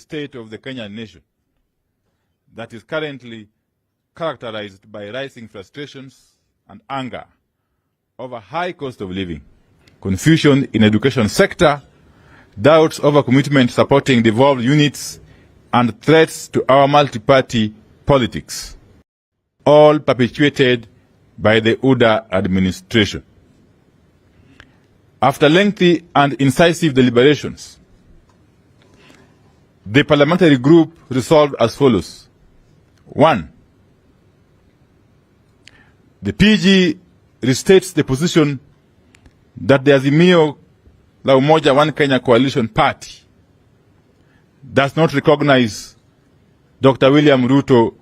state of the Kenyan nation that is currently characterized by rising frustrations and anger over high cost of living, confusion in education sector, doubts over commitment supporting devolved units, and threats to our multi-party politics, all perpetuated by the UDA administration. After lengthy and incisive deliberations, the parliamentary group resolved as follows. 1. The PG restates the position that the Azimio La Umoja One Kenya Coalition Party does not recognize Dr. William Ruto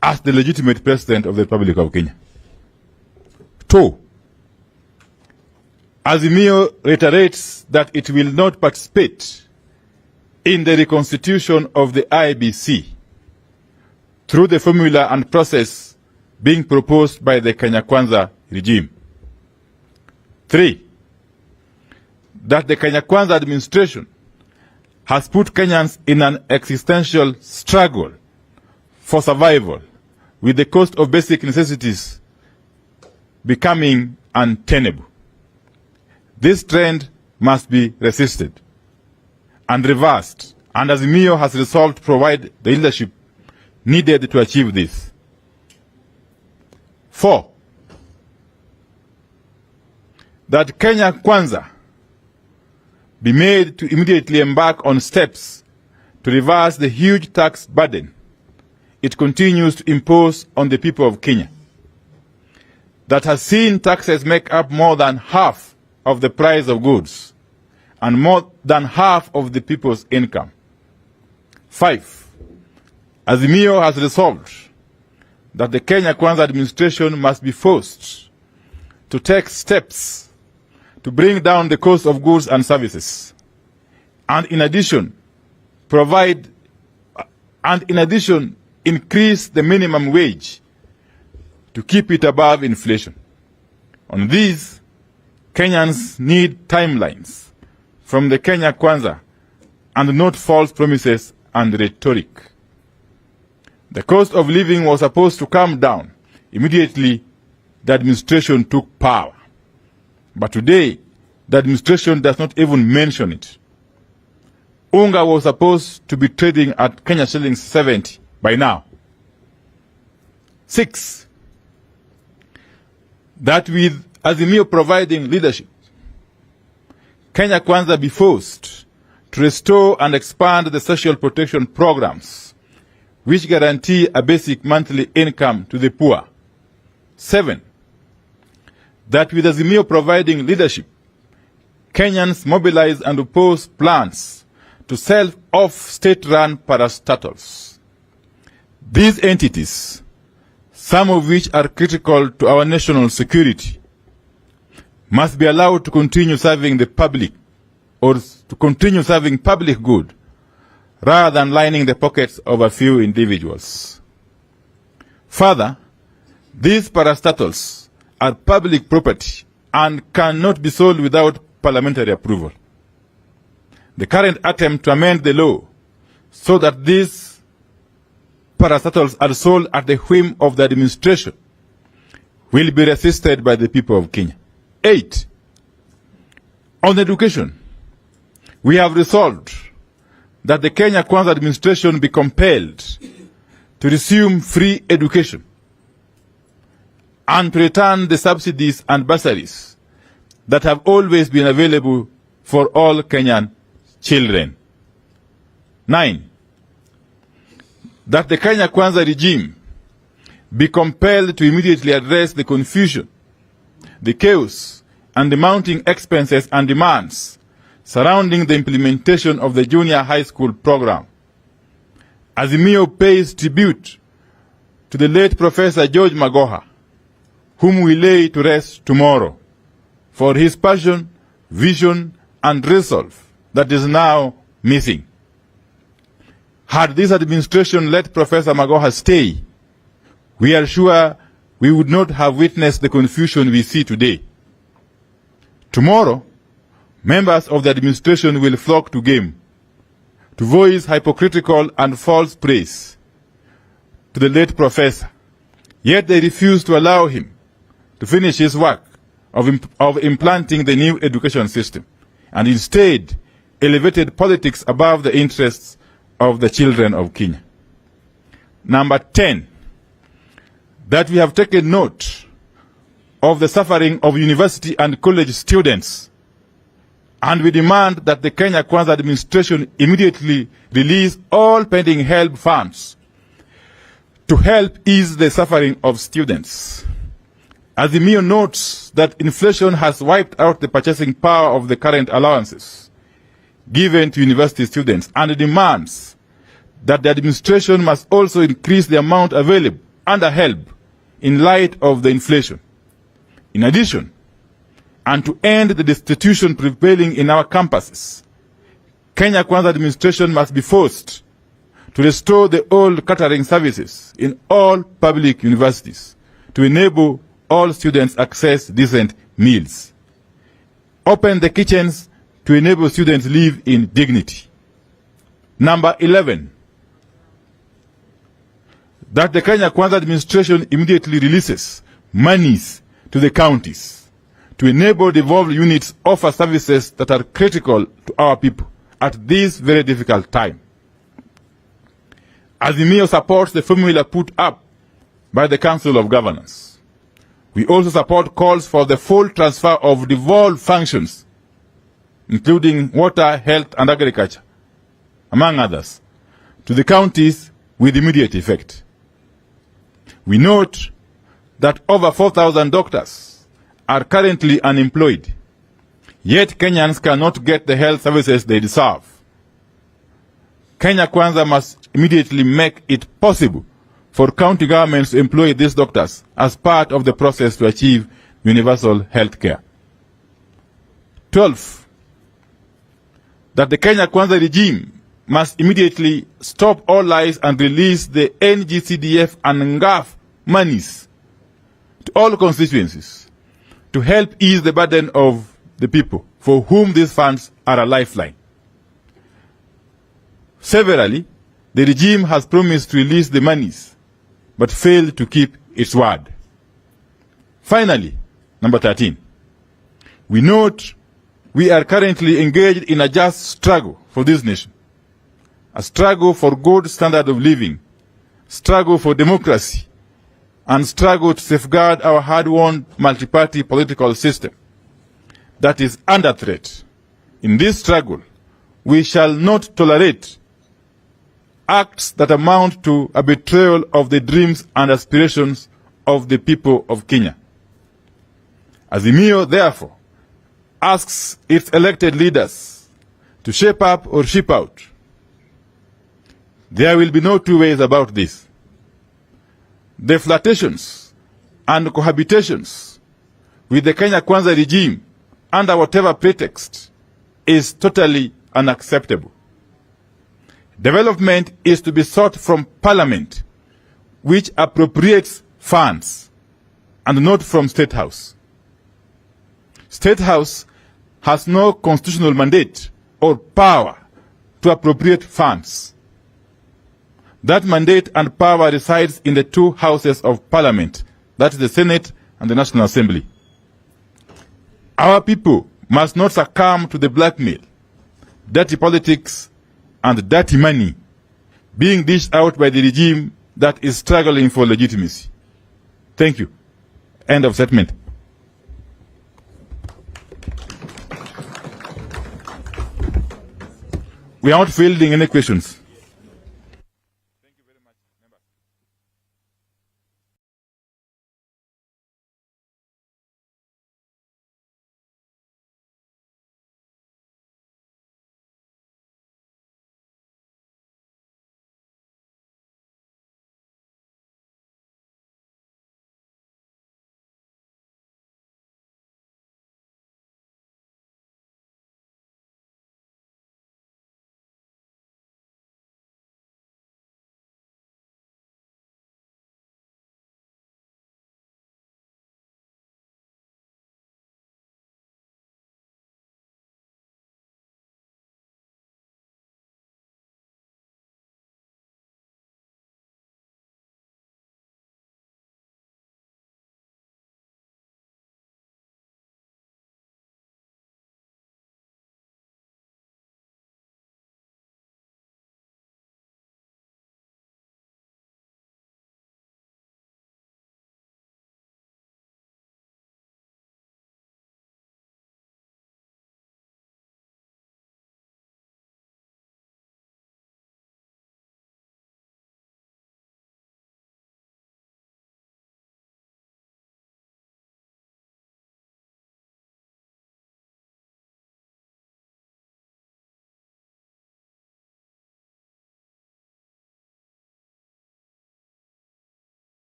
as the legitimate president of the Republic of Kenya. 2. Azimio reiterates that it will not participate in the reconstitution of the IEBC through the formula and process being proposed by the Kenya Kwanza regime. 3. That the Kenya Kwanza administration has put Kenyans in an existential struggle for survival, with the cost of basic necessities becoming untenable. This trend must be resisted and reversed, and Azimio has resolved to provide the leadership needed to achieve this. 4. That Kenya Kwanza be made to immediately embark on steps to reverse the huge tax burden it continues to impose on the people of Kenya, that has seen taxes make up more than half of the price of goods and more than half of the people's income. 5. Azimio has resolved that the Kenya Kwanza administration must be forced to take steps to bring down the cost of goods and services, and in addition, increase the minimum wage to keep it above inflation. On these, Kenyans need timelines from the Kenya Kwanza and not false promises and rhetoric. The cost of living was supposed to come down immediately the administration took power. But today, the administration does not even mention it. Unga was supposed to be trading at Kenya shillings 70 by now. 6. That with Azimio providing leadership, Kenya Kwanza be forced to restore and expand the social protection programs which guarantee a basic monthly income to the poor. 7. That with Azimio providing leadership, Kenyans mobilize and oppose plans to sell off state-run parastatals. These entities, some of which are critical to our national security, must be allowed to continue serving the public or to continue serving public good rather than lining the pockets of a few individuals. Further, these parastatals are public property and cannot be sold without parliamentary approval. The current attempt to amend the law so that these parastatals are sold at the whim of the administration will be resisted by the people of Kenya. 8. On education, we have resolved that the Kenya Kwanza administration be compelled to resume free education and to return the subsidies and bursaries that have always been available for all Kenyan children. 9. That the Kenya Kwanza regime be compelled to immediately address the confusion, the chaos, and the mounting expenses and demands surrounding the implementation of the junior high school program. Azimio pays tribute to the late Professor George Magoha, whom we lay to rest tomorrow, for his passion, vision, and resolve that is now missing. Had this administration let Professor Magoha stay, we are sure we would not have witnessed the confusion we see today. Tomorrow, members of the administration will flock to game to voice hypocritical and false praise to the late professor. Yet they refused to allow him to finish his work of implanting the new education system, and instead elevated politics above the interests of the children of Kenya. Number 10, that we have taken note of the suffering of university and college students, and we demand that the Kenya Kwanza administration immediately release all pending help funds to help ease the suffering of students. Azimio notes that inflation has wiped out the purchasing power of the current allowances given to university students, and demands that the administration must also increase the amount available under help in light of the inflation. In addition, and to end the destitution prevailing in our campuses, Kenya Kwanza administration must be forced to restore the old catering services in all public universities to enable all students access decent meals. Open the kitchens to enable students live in dignity. Number 11, that the Kenya Kwanza administration immediately releases monies to the counties to enable devolved units offer services that are critical to our people at this very difficult time. Azimio supports the formula put up by the Council of Governors. We also support calls for the full transfer of devolved functions, including water, health, and agriculture, among others, to the counties with immediate effect. We note that over 4,000 doctors are currently unemployed, yet Kenyans cannot get the health services they deserve. Kenya Kwanza must immediately make it possible for county governments to employ these doctors as part of the process to achieve universal health care. 12, that the Kenya Kwanza regime must immediately stop all lies and release the NGCDF and NGAF monies to all constituencies to help ease the burden of the people for whom these funds are a lifeline. Severally, the regime has promised to release the monies, but failed to keep its word. Finally, number 13, we note we are currently engaged in a just struggle for this nation, a struggle for good standard of living, struggle for democracy, and struggle to safeguard our hard-won multi-party political system that is under threat. In this struggle, we shall not tolerate acts that amount to a betrayal of the dreams and aspirations of the people of Kenya. Azimio, therefore, asks its elected leaders to shape up or ship out. There will be no two ways about this. The flirtations and cohabitations with the Kenya Kwanza regime under whatever pretext is totally unacceptable. Development is to be sought from Parliament, which appropriates funds, and not from State House. State House has no constitutional mandate or power to appropriate funds. That mandate and power resides in the two houses of Parliament, that is the Senate and the National Assembly. Our people must not succumb to the blackmail, dirty politics, and dirty money being dished out by the regime that is struggling for legitimacy. Thank you. End of statement. We are not fielding any questions.